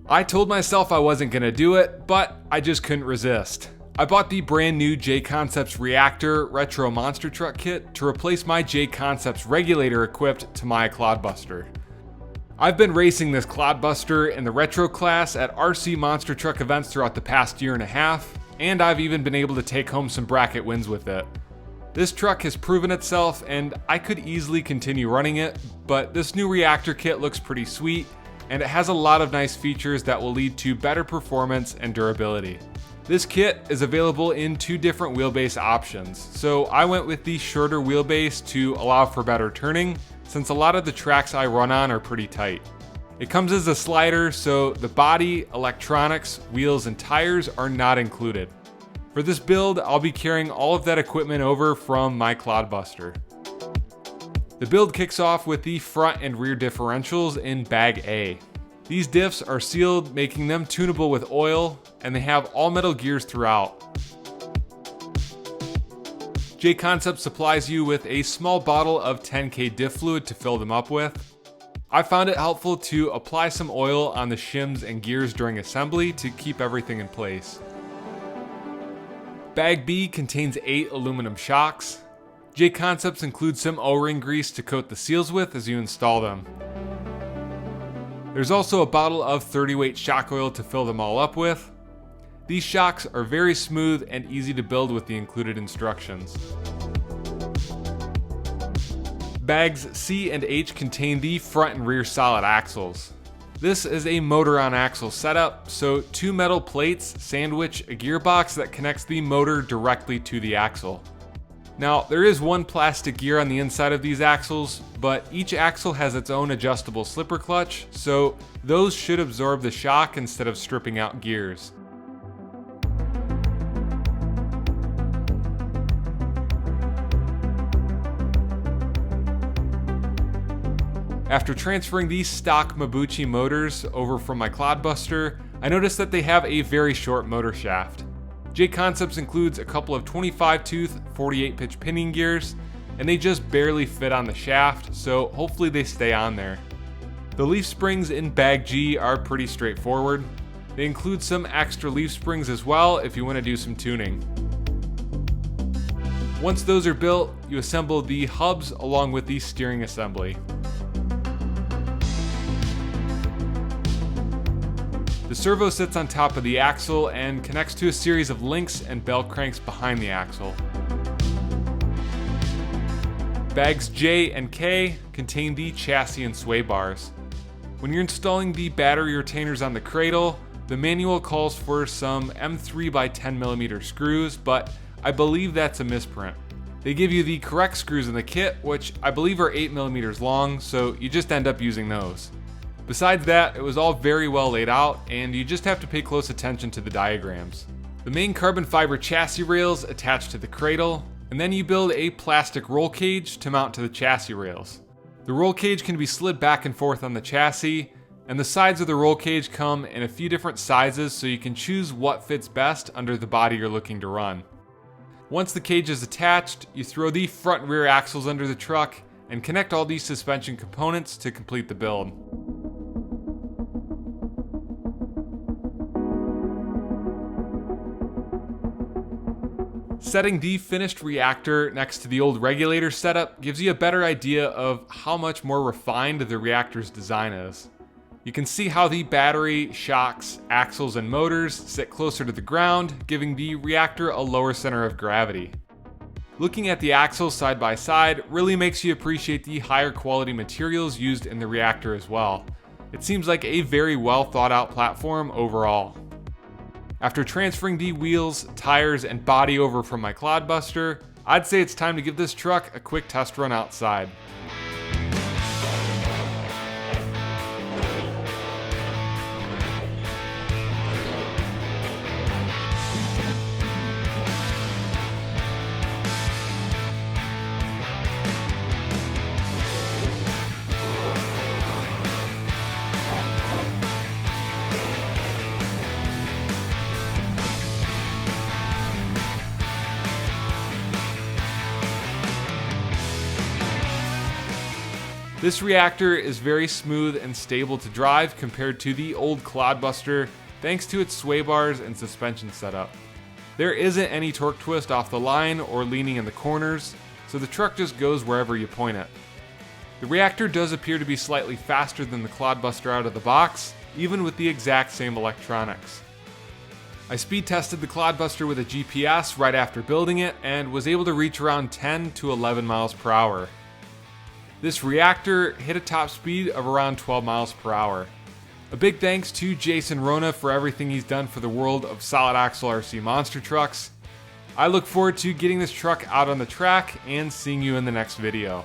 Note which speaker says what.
Speaker 1: I told myself I wasn't gonna do it, but I just couldn't resist. I bought the brand new JConcepts Reactor Retro Monster Truck Kit to replace my JConcepts Regulator equipped to my Clodbuster. I've been racing this Clodbuster in the Retro class at RC Monster Truck events throughout the past year and a half, and I've even been able to take home some bracket wins with it. This truck has proven itself, and I could easily continue running it, but this new Reactor kit looks pretty sweet, and it has a lot of nice features that will lead to better performance and durability. This kit is available in 2 different wheelbase options, so I went with the shorter wheelbase to allow for better turning, since a lot of the tracks I run on are pretty tight. It comes as a slider, so the body, electronics, wheels, and tires are not included. For this build, I'll be carrying all of that equipment over from my Clodbuster. The build kicks off with the front and rear differentials in Bag A. These diffs are sealed, making them tunable with oil, and they have all metal gears throughout. JConcepts supplies you with a small bottle of 10K diff fluid to fill them up with. I found it helpful to apply some oil on the shims and gears during assembly to keep everything in place. Bag B contains 8 aluminum shocks. JConcepts includes some O-ring grease to coat the seals with as you install them. There's also a bottle of 30-weight shock oil to fill them all up with. These shocks are very smooth and easy to build with the included instructions. Bags C and H contain the front and rear solid axles. This is a motor on axle setup, so 2 metal plates sandwich a gearbox that connects the motor directly to the axle. Now, there is 1 plastic gear on the inside of these axles, but each axle has its own adjustable slipper clutch, so those should absorb the shock instead of stripping out gears. After transferring these stock Mabuchi motors over from my Clodbuster, I noticed that they have a very short motor shaft. JConcepts includes a couple of 25-tooth, 48-pitch pinion gears, and they just barely fit on the shaft, so hopefully they stay on there. The leaf springs in Bag G are pretty straightforward. They include some extra leaf springs as well if you want to do some tuning. Once those are built, you assemble the hubs along with the steering assembly. The servo sits on top of the axle and connects to a series of links and bell cranks behind the axle. Bags J and K contain the chassis and sway bars. When you're installing the battery retainers on the cradle, the manual calls for some M3 by 10mm screws, but I believe that's a misprint. They give you the correct screws in the kit, which I believe are 8mm long, so you just end up using those. Besides that, it was all very well laid out, and you just have to pay close attention to the diagrams. The main carbon fiber chassis rails attach to the cradle, and then you build a plastic roll cage to mount to the chassis rails. The roll cage can be slid back and forth on the chassis, and the sides of the roll cage come in a few different sizes so you can choose what fits best under the body you're looking to run. Once the cage is attached, you throw the front and rear axles under the truck and connect all these suspension components to complete the build. Setting the finished reactor next to the old Regulator setup gives you a better idea of how much more refined the reactor's design is. You can see how the battery, shocks, axles, and motors sit closer to the ground, giving the reactor a lower center of gravity. Looking at the axles side by side really makes you appreciate the higher quality materials used in the reactor as well. It seems like a very well thought out platform overall. After transferring the wheels, tires, and body over from my Clodbuster, I'd say it's time to give this truck a quick test run outside. This reactor is very smooth and stable to drive compared to the old Clodbuster, thanks to its sway bars and suspension setup. There isn't any torque twist off the line or leaning in the corners, so the truck just goes wherever you point it. The reactor does appear to be slightly faster than the Clodbuster out of the box, even with the exact same electronics. I speed tested the Clodbuster with a GPS right after building it and was able to reach around 10 to 11 miles per hour. This reactor hit a top speed of around 12 miles per hour. A big thanks to Jason Rona for everything he's done for the world of solid axle RC monster trucks. I look forward to getting this truck out on the track and seeing you in the next video.